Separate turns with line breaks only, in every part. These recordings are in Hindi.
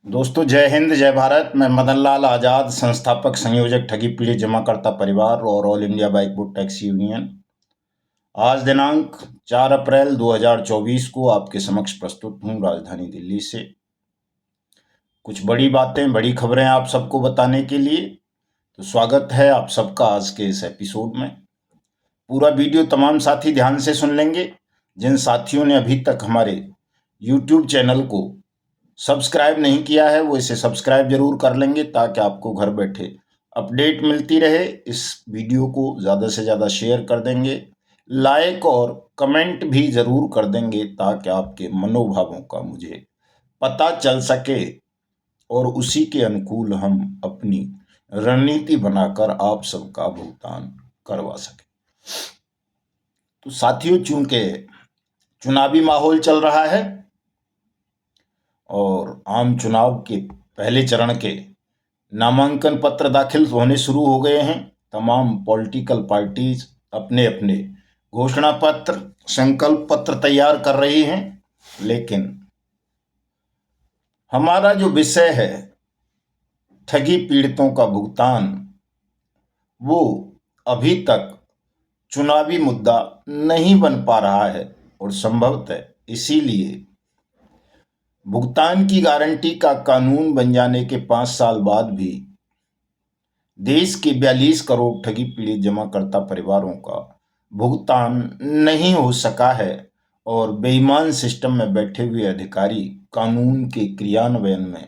दोस्तों, जय हिंद जय भारत। मैं मदन लाल आज़ाद, संस्थापक संयोजक ठगी पीड़ित जमाकर्ता परिवार और all India bike book taxi union, आज दिनांक 4 अप्रैल 2024 को आपके समक्ष प्रस्तुत हूँ राजधानी दिल्ली से। कुछ बड़ी बातें, बड़ी खबरें आप सबको बताने के लिए। तो स्वागत है आप सबका आज के इस एपिसोड में। पूरा वीडियो तमाम साथी ध्यान से सुन लेंगे। जिन साथियों ने अभी तक हमारे YouTube चैनल को सब्सक्राइब नहीं किया है वो इसे सब्सक्राइब जरूर कर लेंगे ताकि आपको घर बैठे अपडेट मिलती रहे। इस वीडियो को ज़्यादा से ज़्यादा शेयर कर देंगे, लाइक और कमेंट भी ज़रूर कर देंगे ताकि आपके मनोभावों का मुझे पता चल सके और उसी के अनुकूल हम अपनी रणनीति बनाकर आप सबका भुगतान करवा सकें। तो साथियों, चूंकि चुनावी माहौल चल रहा है और आम चुनाव के पहले चरण के नामांकन पत्र दाखिल होने शुरू हो गए हैं। तमाम पॉलिटिकल पार्टीज अपने अपने घोषणा पत्र, संकल्प पत्र तैयार कर रही हैं, लेकिन हमारा जो विषय है ठगी पीड़ितों का भुगतान, वो अभी तक चुनावी मुद्दा नहीं बन पा रहा है और संभवतः इसीलिए भुगतान की गारंटी का कानून बन जाने के 5 साल बाद भी देश के 42 करोड़ ठगी पीड़ित जमाकर्ता परिवारों का भुगतान नहीं हो सका है और बेईमान सिस्टम में बैठे हुए अधिकारी कानून के क्रियान्वयन में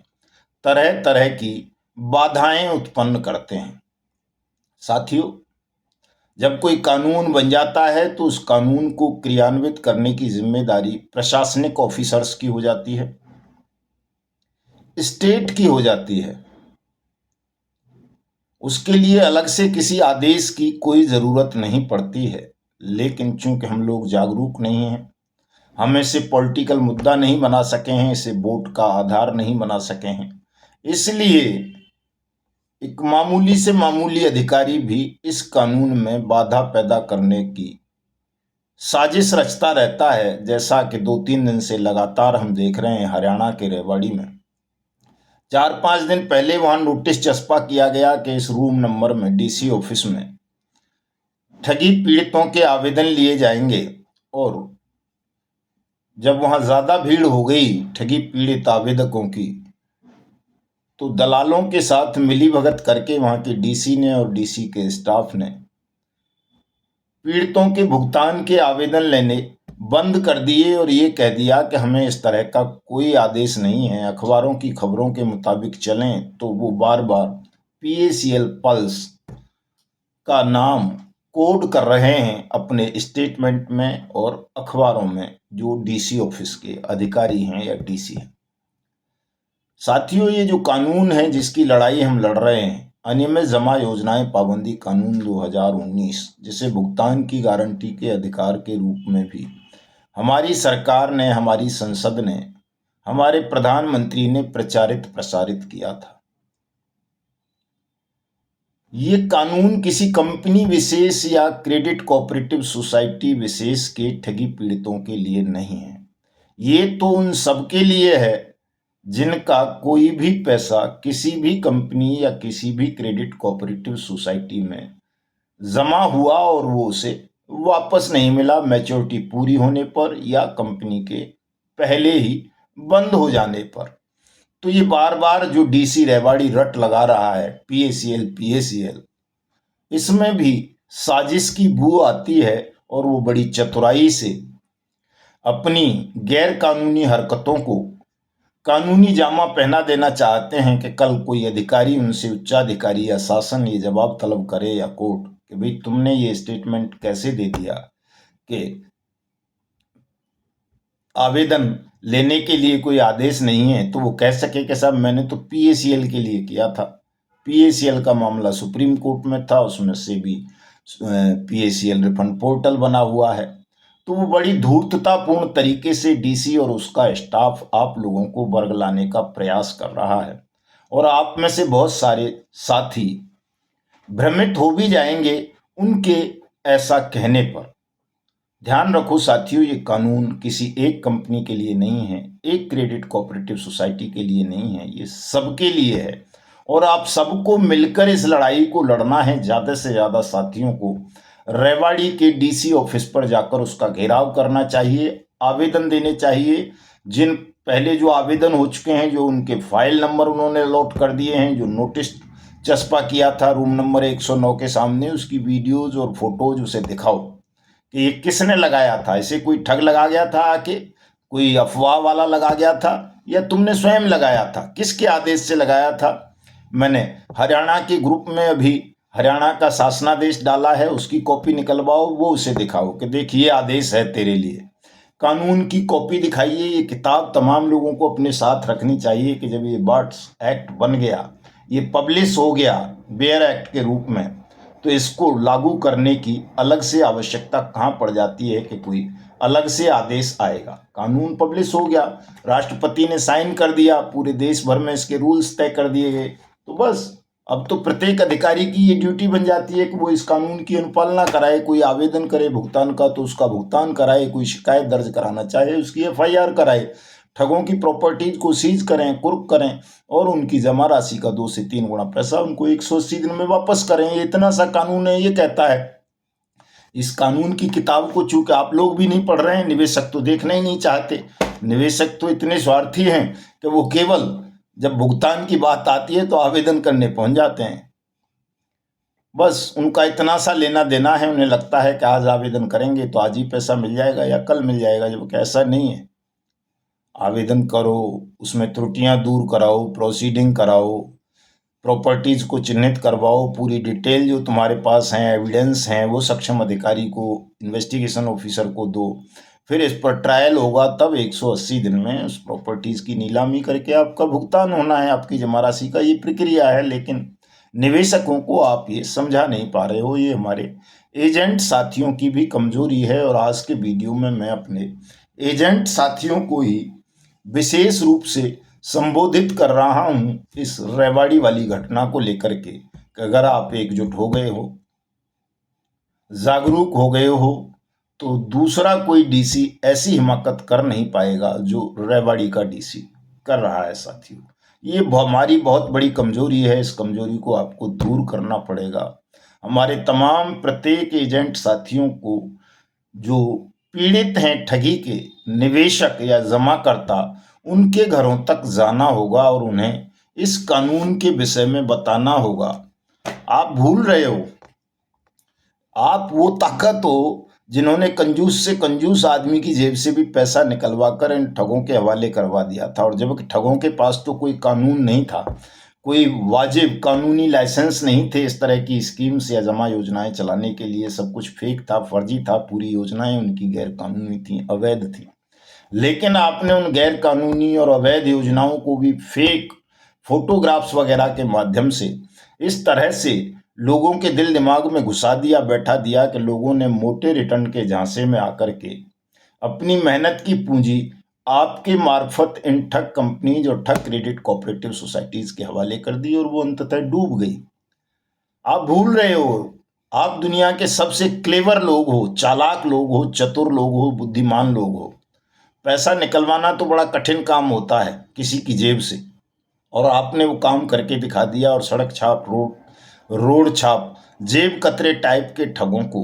तरह तरह की बाधाएं उत्पन्न करते हैं। साथियों, जब कोई कानून बन जाता है तो उस कानून को क्रियान्वित करने की जिम्मेदारी प्रशासनिक ऑफिसर्स की हो जाती है, स्टेट की हो जाती है। उसके लिए अलग से किसी आदेश की कोई ज़रूरत नहीं पड़ती है। लेकिन चूंकि हम लोग जागरूक नहीं हैं, हम इसे पॉलिटिकल मुद्दा नहीं बना सके हैं, इसे वोट का आधार नहीं बना सके हैं, इसलिए एक मामूली से मामूली अधिकारी भी इस कानून में बाधा पैदा करने की साजिश रचता रहता है। जैसा कि 2-3 दिन से लगातार हम देख रहे हैं हरियाणा के रेवाड़ी में 4-5 दिन पहले वहां नोटिस चस्पा किया गया कि इस रूम नंबर में, डीसी ऑफिस में, ठगी पीड़ितों के आवेदन लिए जाएंगे। और जब वहां ज्यादा भीड़ हो गई ठगी पीड़ित आवेदकों की, तो दलालों के साथ मिलीभगत करके वहां के डीसी ने और डीसी के स्टाफ ने पीड़ितों के भुगतान के आवेदन लेने बंद कर दिए और ये कह दिया कि हमें इस तरह का कोई आदेश नहीं है। अखबारों की खबरों के मुताबिक चलें तो वो बार बार PACL पल्स का नाम कोड कर रहे हैं अपने स्टेटमेंट में और अखबारों में, जो डीसी ऑफिस के अधिकारी हैं या डीसी हैं। साथियों, ये जो कानून है जिसकी लड़ाई हम लड़ रहे हैं, अनियमित जमा योजनाएं पाबंदी कानून 2019, जिसे भुगतान की गारंटी के अधिकार के रूप में भी हमारी सरकार ने, हमारी संसद ने, हमारे प्रधानमंत्री ने प्रचारित प्रसारित किया था। ये कानून किसी कंपनी विशेष या क्रेडिट कोऑपरेटिव सोसाइटी विशेष के ठगी पीड़ितों के लिए नहीं है। ये तो उन सबके लिए है जिनका कोई भी पैसा किसी भी कंपनी या किसी भी क्रेडिट कोऑपरेटिव सोसाइटी में जमा हुआ और वो उसे वापस नहीं मिला मैच्योरिटी पूरी होने पर या कंपनी के पहले ही बंद हो जाने पर। तो ये बार बार जो डीसी रेवाड़ी रट लगा रहा है PACL, इसमें भी साजिश की बू आती है और वो बड़ी चतुराई से अपनी गैर कानूनी हरकतों को कानूनी जामा पहना देना चाहते हैं कि कल कोई अधिकारी उनसे, उच्चाधिकारी या शासन, ये जवाब तलब करे या कोर्ट कि भाई तुमने ये स्टेटमेंट कैसे दे दिया कि आवेदन लेने के लिए कोई आदेश नहीं है। तो वो कह सके कि साहब मैंने तो PACL के लिए किया था। PACL का मामला सुप्रीम कोर्ट में था, उसमें से भी PACL रिफंड पोर्टल बना हुआ है। तो वो बड़ी धूर्ततापूर्ण तरीके से डीसी और उसका स्टाफ आप लोगों को बरगलाने का प्रयास कर रहा है और आप में से बहुत सारे साथी भ्रमित हो भी जाएंगे उनके ऐसा कहने पर। ध्यान रखो साथियों, ये कानून किसी एक कंपनी के लिए नहीं है, एक क्रेडिट कोऑपरेटिव सोसाइटी के लिए नहीं है, ये सबके लिए है। और आप सबको मिलकर इस लड़ाई को लड़ना है। ज़्यादा से ज़्यादा साथियों को रेवाड़ी के डीसी ऑफिस पर जाकर उसका घेराव करना चाहिए, आवेदन देने चाहिए। जिन पहले जो आवेदन हो चुके हैं, जो उनके फाइल नंबर उन्होंने अलॉट कर दिए हैं, जो नोटिस चस्पा किया था रूम नंबर 109 के सामने, उसकी वीडियोज और फोटोज उसे दिखाओ कि ये किसने लगाया था। इसे कोई ठग लगा गया था आके, कोई अफवाह वाला लगा गया था, या तुमने स्वयं लगाया था, किसके आदेश से लगाया था। मैंने हरियाणा के ग्रुप में अभी हरियाणा का शासनादेश डाला है, उसकी कॉपी निकलवाओ, वो उसे दिखाओ कि देखिए आदेश है तेरे लिए। कानून की कॉपी दिखाइए। ये किताब तमाम लोगों को अपने साथ रखनी चाहिए कि जब ये बार्ट्स एक्ट बन गया, ये पब्लिश हो गया बेयर एक्ट के रूप में, तो इसको लागू करने की अलग से आवश्यकता कहाँ पड़ जाती है कि कोई अलग से आदेश आएगा। कानून पब्लिश हो गया, राष्ट्रपति ने साइन कर दिया, पूरे देश भर में इसके रूल्स तय कर दिए गए, तो बस अब तो प्रत्येक अधिकारी की ये ड्यूटी बन जाती है कि वो इस कानून की अनुपालना कराए। कोई आवेदन करे भुगतान का तो उसका भुगतान कराए, कोई शिकायत दर्ज कराना चाहे उसकी एफआईआर कराए, ठगों की प्रॉपर्टीज को सीज करें, कुर्क करें, और उनकी जमा राशि का 2 से 3 गुना पैसा उनको 180 दिन में वापस करें। ये इतना सा कानून है, ये कहता है। इस कानून की किताब को चूंकि आप लोग भी नहीं पढ़ रहे हैं, निवेशक तो देखना ही नहीं चाहते। निवेशक तो इतने स्वार्थी हैं कि वो केवल जब भुगतान की बात आती है तो आवेदन करने पहुंच जाते हैं। बस उनका इतना सा लेना देना है, उन्हें लगता है कि आज आवेदन करेंगे तो आज ही पैसा मिल जाएगा या कल मिल जाएगा, जबकि ऐसा नहीं है। आवेदन करो, उसमें त्रुटियां दूर कराओ, प्रोसीडिंग कराओ, प्रॉपर्टीज को चिन्हित करवाओ, पूरी डिटेल जो तुम्हारे पास हैं, एविडेंस हैं, वो सक्षम अधिकारी को, इन्वेस्टिगेशन ऑफिसर को दो। फिर इस पर ट्रायल होगा, तब 180 दिन में उस प्रॉपर्टीज की नीलामी करके आपका भुगतान होना है, आपकी जमा राशि का। ये प्रक्रिया है, लेकिन निवेशकों को आप ये समझा नहीं पा रहे हो। ये हमारे एजेंट साथियों की भी कमजोरी है, और आज के वीडियो में मैं अपने एजेंट साथियों को ही विशेष रूप से संबोधित कर रहा हूं इस रेवाड़ी वाली घटना को लेकर के कि अगर आप एकजुट हो गए हो, जागरूक हो गए हो, तो दूसरा कोई डीसी ऐसी हिमाकत कर नहीं पाएगा जो रेवाड़ी का डीसी कर रहा है। साथियों, ये हमारी बहुत बड़ी कमजोरी है, इस कमजोरी को आपको दूर करना पड़ेगा। हमारे तमाम प्रत्येक एजेंट साथियों को जो पीड़ित हैं ठगी के, निवेशक या जमाकर्ता, उनके घरों तक जाना होगा और उन्हें इस कानून के विषय में बताना होगा। आप भूल रहे हो, आप वो ताकत हो जिन्होंने कंजूस से कंजूस आदमी की जेब से भी पैसा निकलवा कर इन ठगों के हवाले करवा दिया था। और जबकि ठगों के पास तो कोई कानून नहीं था, कोई वाजिब कानूनी लाइसेंस नहीं थे इस तरह की स्कीम्स या जमा योजनाएं चलाने के लिए। सब कुछ फेक था, फर्जी था, पूरी योजनाएं उनकी गैर कानूनी थी, अवैध थी। लेकिन आपने उन गैर कानूनी और अवैध योजनाओं को भी फेक फोटोग्राफ्स वगैरह के माध्यम से इस तरह से लोगों के दिल दिमाग में घुसा दिया, बैठा दिया कि लोगों ने मोटे रिटर्न के झांसे में आकर के अपनी मेहनत की पूंजी आपके मार्फत इन ठग कंपनीज और ठग क्रेडिट कोऑपरेटिव सोसाइटीज के हवाले कर दी, और वो अंततः डूब गई। आप भूल रहे हो, आप दुनिया के सबसे क्लेवर लोग हो, चालाक लोग हो, चतुर लोग हो, बुद्धिमान लोग हो। पैसा निकलवाना तो बड़ा कठिन काम होता है किसी की जेब से, और आपने वो काम करके दिखा दिया। और सड़क छाप, रोड छाप, जेब कतरे टाइप के ठगों को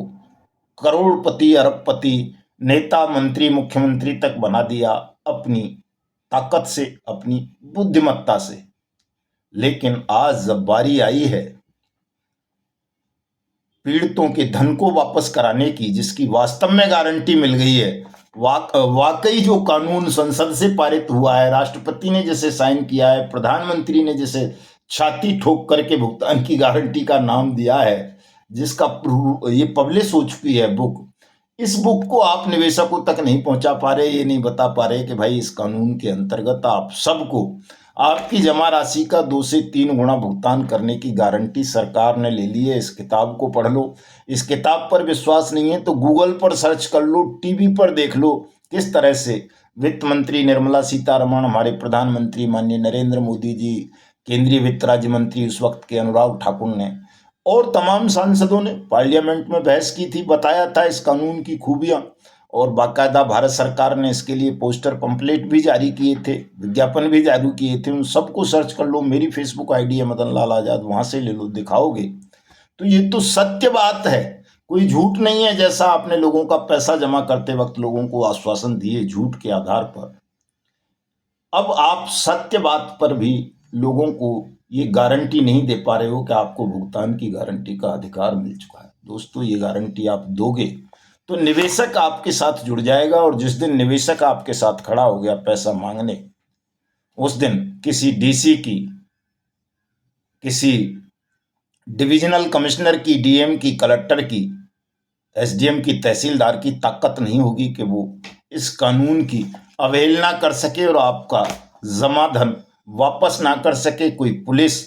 करोड़पति, अरबपति, नेता, मंत्री, मुख्यमंत्री तक बना दिया अपनी ताकत से, अपनी बुद्धिमत्ता से। लेकिन आज जब बारी आई है पीड़ितों के धन को वापस कराने की, जिसकी वास्तव में गारंटी मिल गई है, वाकई जो कानून संसद से पारित हुआ है, राष्ट्रपति ने जैसे साइन किया है, प्रधानमंत्री ने जैसे छाती ठोक करके भुगतान की गारंटी का नाम दिया है, जिसका ये पब्लिश हो चुकी है बुक, इस बुक को आप निवेशकों तक नहीं पहुंचा पा रहे। ये नहीं बता पा रहे कि भाई इस कानून के अंतर्गत आप सबको आपकी जमा राशि का 2 से 3 गुना भुगतान करने की गारंटी सरकार ने ले ली है। इस किताब को पढ़ लो। इस किताब पर विश्वास नहीं है तो गूगल पर सर्च कर लो, टीवी पर देख लो किस तरह से वित्त मंत्री निर्मला सीतारमण, हमारे प्रधानमंत्री माननीय नरेंद्र मोदी जी, केंद्रीय वित्त राज्य मंत्री उस वक्त के अनुराग ठाकुर ने, और तमाम सांसदों ने पार्लियामेंट में बहस की थी, बताया था इस कानून की खूबियां, और बाकायदा भारत सरकार ने इसके लिए पोस्टर पंपलेट भी जारी किए थे, विज्ञापन भी जारी किए थे। उन सबको सर्च कर लो, मेरी फेसबुक आईडी है मदन लाल आजाद, वहां से ले लो, दिखाओगे तो ये तो सत्य बात है, कोई झूठ नहीं है। जैसा आपने लोगों का पैसा जमा करते वक्त लोगों को आश्वासन दिए झूठ के आधार पर, अब आप सत्य बात पर भी लोगों को ये गारंटी नहीं दे पा रहे हो कि आपको भुगतान की गारंटी का अधिकार मिल चुका है। दोस्तों, ये गारंटी आप दोगे तो निवेशक आपके साथ जुड़ जाएगा, और जिस दिन निवेशक आपके साथ खड़ा हो गया पैसा मांगने, उस दिन किसी डीसी की, किसी डिविजनल कमिश्नर की, डीएम की, कलेक्टर की, एसडीएम की, तहसीलदार की ताकत नहीं होगी कि वो इस कानून की अवहेलना कर सके और आपका जमा धन वापस ना कर सके। कोई पुलिस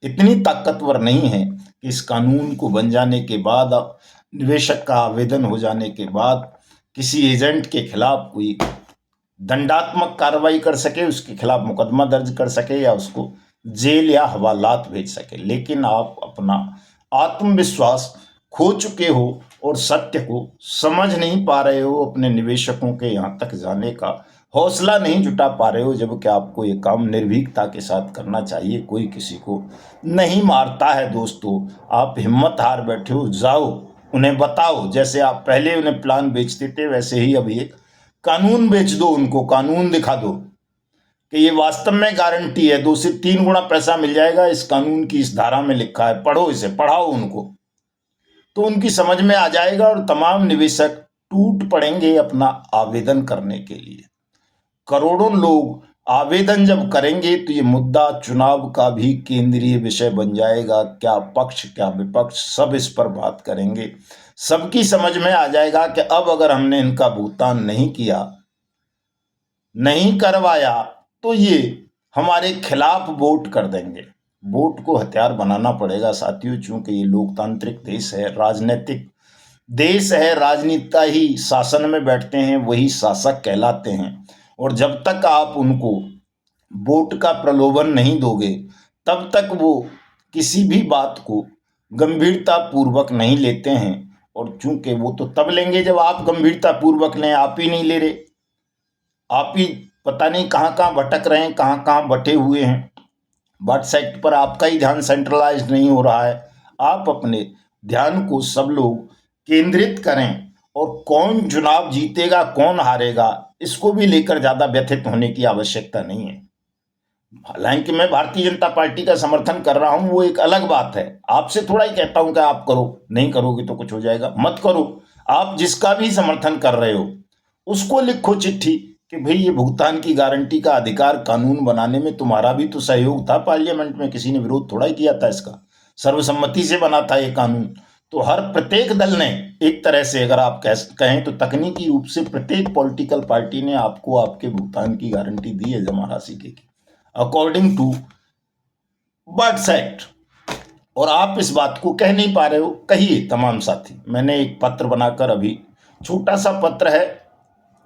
इतनी ताकतवर नहीं है कि इस कानून को बन जाने के बाद, निवेशक का आवेदन हो जाने के बाद, किसी एजेंट के खिलाफ कोई दंडात्मक कार्रवाई कर सके, उसके खिलाफ मुकदमा दर्ज कर सके या उसको जेल या हवालात भेज सके। लेकिन आप अपना आत्मविश्वास खो चुके हो और सत्य को समझ नहीं पा रहे हो, अपने निवेशकों के यहाँ तक जाने का हौसला नहीं जुटा पा रहे हो, जबकि आपको ये काम निर्भीकता के साथ करना चाहिए। कोई किसी को नहीं मारता है दोस्तों, आप हिम्मत हार बैठे हो, जाओ उन्हें बताओ, जैसे आप पहले उन्हें प्लान बेचते थे वैसे ही अब एक कानून बेच दो उनको, कानून दिखा दो कि ये वास्तव में गारंटी है, 2 से 3 गुना पैसा मिल जाएगा, इस कानून की इस धारा में लिखा है, पढ़ो इसे, पढ़ाओ उनको, तो उनकी समझ में आ जाएगा और तमाम निवेशक टूट पड़ेंगे अपना आवेदन करने के लिए। करोड़ों लोग आवेदन जब करेंगे तो ये मुद्दा चुनाव का भी केंद्रीय विषय बन जाएगा। क्या पक्ष क्या विपक्ष, सब इस पर बात करेंगे। सबकी समझ में आ जाएगा कि अब अगर हमने इनका भुगतान नहीं किया, नहीं करवाया, तो ये हमारे खिलाफ वोट कर देंगे। वोट को हथियार बनाना पड़ेगा साथियों, चूंकि ये लोकतांत्रिक देश है, राजनीतिक देश है, राजनेता ही शासन में बैठते हैं, वही शासक कहलाते हैं। और जब तक आप उनको वोट का प्रलोभन नहीं दोगे, तब तक वो किसी भी बात को गंभीरता पूर्वक नहीं लेते हैं। और चूंकि वो तो तब लेंगे जब आप गंभीरता पूर्वक लें, आप ही नहीं ले रहे, आप ही पता नहीं कहाँ कहाँ भटक रहे हैं, कहाँ कहाँ बटे हुए हैं। व्हाट्सएप पर आपका ही ध्यान सेंट्रलाइज नहीं हो रहा है। आप अपने ध्यान को सब लोग केंद्रित करें, और कौन चुनाव जीतेगा कौन हारेगा इसको भी लेकर ज्यादा व्यथित होने की आवश्यकता नहीं है। हालांकि मैं भारतीय जनता पार्टी का समर्थन कर रहा हूं, वो एक अलग बात है। आपसे थोड़ा ही कहता हूं कि आप करो, नहीं करोगे तो कुछ हो जाएगा, मत करो। आप जिसका भी समर्थन कर रहे हो उसको लिखो चिट्ठी कि भाई ये भुगतान की गारंटी का अधिकार कानून बनाने में तुम्हारा भी तो सहयोग था, पार्लियामेंट में किसी ने विरोध थोड़ा ही किया था, इसका सर्वसम्मति से बना था ये कानून। तो हर प्रत्येक दल ने एक तरह से, अगर आप कहें तो तकनीकी रूप से प्रत्येक पॉलिटिकल पार्टी ने आपको आपके भुगतान की गारंटी दी है जमा राशि की, अकॉर्डिंग टू बर्ड्स एक्ट। और आप इस बात को कह नहीं पा रहे हो, कहिए तमाम साथी। मैंने एक पत्र बनाकर, अभी छोटा सा पत्र है,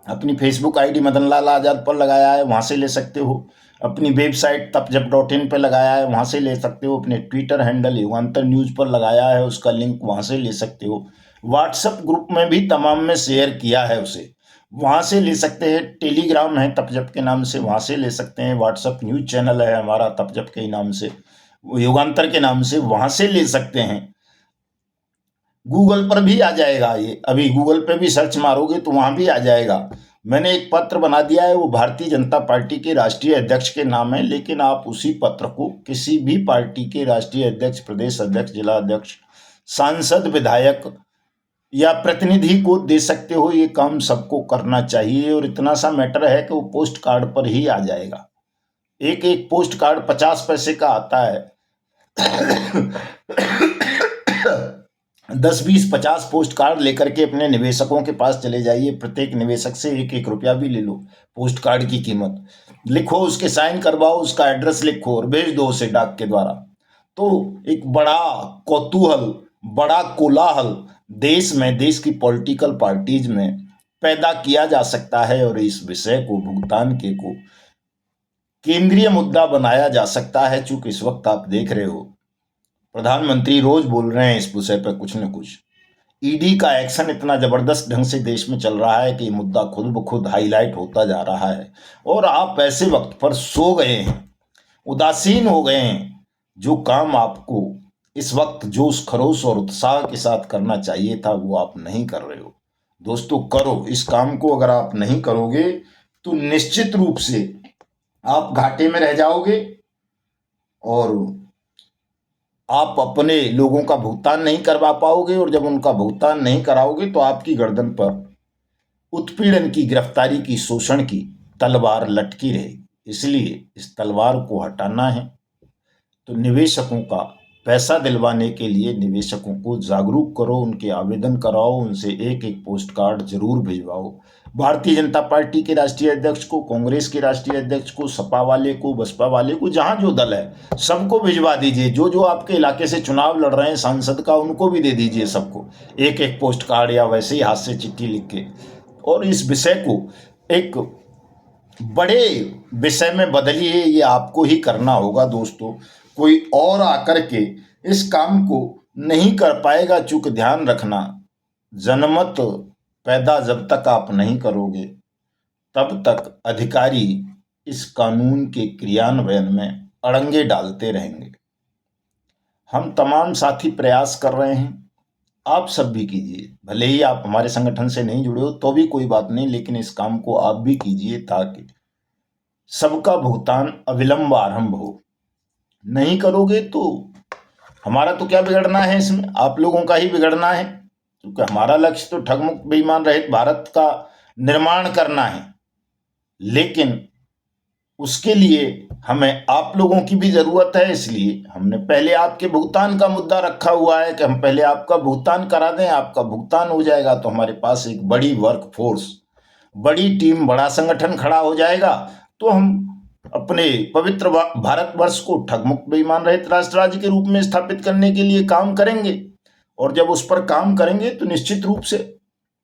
अपनी फेसबुक आईडी मदन लाल आजाद पर लगाया है, वहां से ले सकते हो। अपनी वेबसाइट तपजप.in पर लगाया है, वहां से ले सकते हो। अपने ट्विटर हैंडल युगांतर न्यूज पर लगाया है, उसका लिंक वहां से ले सकते हो। व्हाट्सएप ग्रुप में भी तमाम में शेयर किया है उसे, वहां से ले सकते हैं। टेलीग्राम है तपजप के नाम से, वहां से ले सकते हैं। व्हाट्सएप न्यूज चैनल है हमारा तपजप के नाम से, युगांतर के नाम से, वहां से ले सकते हैं। गूगल पर भी आ जाएगा ये, अभी गूगल पे भी सर्च मारोगे तो वहां भी आ जाएगा। मैंने एक पत्र बना दिया है, वो भारतीय जनता पार्टी के राष्ट्रीय अध्यक्ष के नाम है, लेकिन आप उसी पत्र को किसी भी पार्टी के राष्ट्रीय अध्यक्ष, प्रदेश अध्यक्ष, जिला अध्यक्ष, सांसद, विधायक या प्रतिनिधि को दे सकते हो। ये काम सबको करना चाहिए, और इतना सा मैटर है कि वो पोस्ट कार्ड पर ही आ जाएगा। एक एक पोस्ट कार्ड 50 पैसे का आता है। 10, 20, 50 पोस्ट कार्ड लेकर के अपने निवेशकों के पास चले जाइए, प्रत्येक निवेशक से 1-1 रुपया भी ले लो। पोस्ट कार्ड की कीमत लिखो, उसके साइन करवाओ, उसका एड्रेस लिखो और भेज दो उसे डाक के द्वारा। तो एक बड़ा कौतूहल, बड़ा कोलाहल देश में, देश की पॉलिटिकल पार्टीज में पैदा किया जा सकता है, और इस विषय को, भुगतान के को केंद्रीय मुद्दा बनाया जा सकता है। चूंकि इस वक्त आप देख रहे हो प्रधानमंत्री रोज बोल रहे हैं इस विषय पर कुछ न कुछ। ईडी का एक्शन इतना जबरदस्त ढंग से देश में चल रहा है कि ये मुद्दा खुद ब खुद हाईलाइट होता जा रहा है, और आप ऐसे वक्त पर सो गए हैं, उदासीन हो गए हैं। जो काम आपको इस वक्त जोश खरोश और उत्साह के साथ करना चाहिए था वो आप नहीं कर रहे हो। दोस्तों, करो इस काम को। अगर आप नहीं करोगे तो निश्चित रूप से आप घाटे में रह जाओगे, और आप अपने लोगों का भुगतान नहीं करवा पाओगे, और जब उनका भुगतान नहीं कराओगे तो आपकी गर्दन पर उत्पीड़न की, गिरफ्तारी की, शोषण की तलवार लटकी रहेगी। इसलिए इस तलवार को हटाना है तो निवेशकों का पैसा दिलवाने के लिए निवेशकों को जागरूक करो, उनके आवेदन कराओ, उनसे एक एक पोस्ट कार्ड जरूर भिजवाओ। भारतीय जनता पार्टी के राष्ट्रीय अध्यक्ष को, कांग्रेस के राष्ट्रीय अध्यक्ष को, सपा वाले को, बसपा वाले को, जहां जो दल है सबको भिजवा दीजिए। जो जो आपके इलाके से चुनाव लड़ रहे हैं सांसद का, उनको भी दे दीजिए सबको एक एक पोस्ट कार्ड, या वैसे ही हाथ से चिट्ठी लिख के, और इस विषय को एक बड़े विषय में बदलिए। ये आपको ही करना होगा दोस्तों, कोई और आकर के इस काम को नहीं कर पाएगा। चूंकि ध्यान रखना, जनमत पैदा जब तक आप नहीं करोगे तब तक अधिकारी इस कानून के क्रियान्वयन में अड़ंगे डालते रहेंगे। हम तमाम साथी प्रयास कर रहे हैं, आप सब भी कीजिए। भले ही आप हमारे संगठन से नहीं जुड़े हो तो भी कोई बात नहीं, लेकिन इस काम को आप भी कीजिए ताकि सबका भुगतान अविलंब आरंभ हो। नहीं करोगे तो हमारा तो क्या बिगड़ना है इसमें, आप लोगों का ही बिगड़ना है, क्योंकि हमारा लक्ष्य तो ठगमुक्त बेईमान रहित भारत का निर्माण करना है। लेकिन उसके लिए हमें आप लोगों की भी जरूरत है, इसलिए हमने पहले आपके भुगतान का मुद्दा रखा हुआ है कि हम पहले आपका भुगतान करा दें। आपका भुगतान हो जाएगा तो हमारे पास एक बड़ी वर्क फोर्स, बड़ी टीम, बड़ा संगठन खड़ा हो जाएगा। तो हम अपने पवित्र भारतवर्ष को ठगमुक्त बेईमान रहित राष्ट्र राज्य के रूप में स्थापित करने के लिए काम करेंगे। और जब उस पर काम करेंगे तो निश्चित रूप से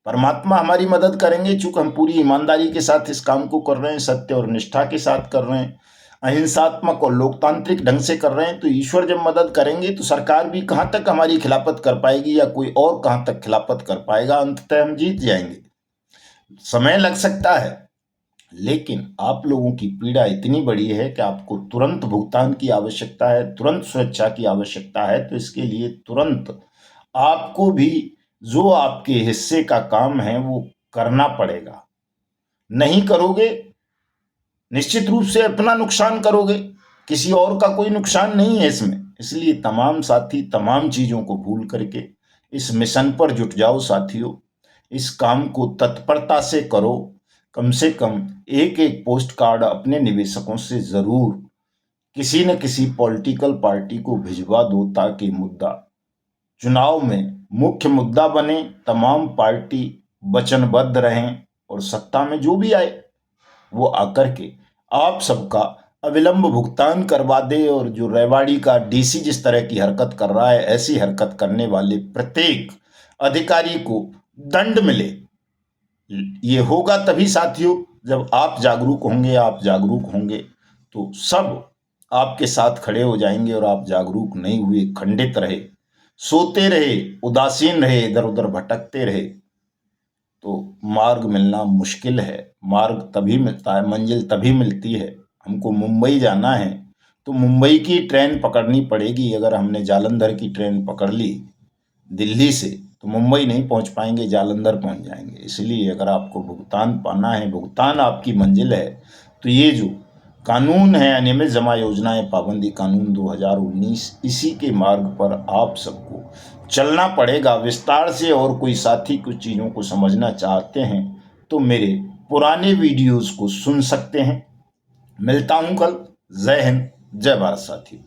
परमात्मा हमारी मदद करेंगे, चूंकि हम पूरी ईमानदारी के साथ इस काम को कर रहे हैं, सत्य और निष्ठा के साथ कर रहे हैं, अहिंसात्मक और लोकतांत्रिक ढंग से कर रहे हैं। तो ईश्वर जब मदद करेंगे तो सरकार भी कहां तक हमारी खिलाफत कर पाएगी, या कोई और कहां तक खिलाफत कर पाएगा। अंततः हम जीत जाएंगे। समय लग सकता है, लेकिन आप लोगों की पीड़ा इतनी बड़ी है कि आपको तुरंत भुगतान की आवश्यकता है, तुरंत सुरक्षा की आवश्यकता है। तो इसके लिए तुरंत आपको भी जो आपके हिस्से का काम है वो करना पड़ेगा। नहीं करोगे निश्चित रूप से अपना नुकसान करोगे, किसी और का कोई नुकसान नहीं है इसमें। इसलिए तमाम साथी तमाम चीजों को भूल करके इस मिशन पर जुट जाओ साथियों। इस काम को तत्परता से करो। कम से कम एक एक पोस्ट कार्ड अपने निवेशकों से जरूर किसी न किसी पॉलिटिकल पार्टी को भिजवा दो, ताकि मुद्दा चुनाव में मुख्य मुद्दा बने। तमाम पार्टी वचनबद्ध रहें, और सत्ता में जो भी आए वो आकर के आप सबका अविलंब भुगतान करवा दे। और जो रेवाड़ी का डीसी जिस तरह की हरकत कर रहा है, ऐसी हरकत करने वाले प्रत्येक अधिकारी को दंड मिले। ये होगा तभी साथियों जब आप जागरूक होंगे। आप जागरूक होंगे तो सब आपके साथ खड़े हो जाएंगे, और आप जागरूक नहीं हुए, खंडित रहे, सोते रहे, उदासीन रहे, इधर उधर भटकते रहे, तो मार्ग मिलना मुश्किल है। मार्ग तभी मिलता है, मंजिल तभी मिलती है। हमको मुंबई जाना है तो मुंबई की ट्रेन पकड़नी पड़ेगी। अगर हमने जालंधर की ट्रेन पकड़ ली दिल्ली से तो मुंबई नहीं पहुंच पाएंगे, जालंधर पहुंच जाएंगे। इसलिए अगर आपको भुगतान पाना है, भुगतान आपकी मंजिल है, तो ये जो कानून है अनियमित जमा योजनाएं पाबंदी कानून 2019, इसी के मार्ग पर आप सबको चलना पड़ेगा विस्तार से। और कोई साथी कुछ चीज़ों को समझना चाहते हैं तो मेरे पुराने वीडियोस को सुन सकते हैं। मिलता हूं कल। जय हिंद, जय भारत साथियों।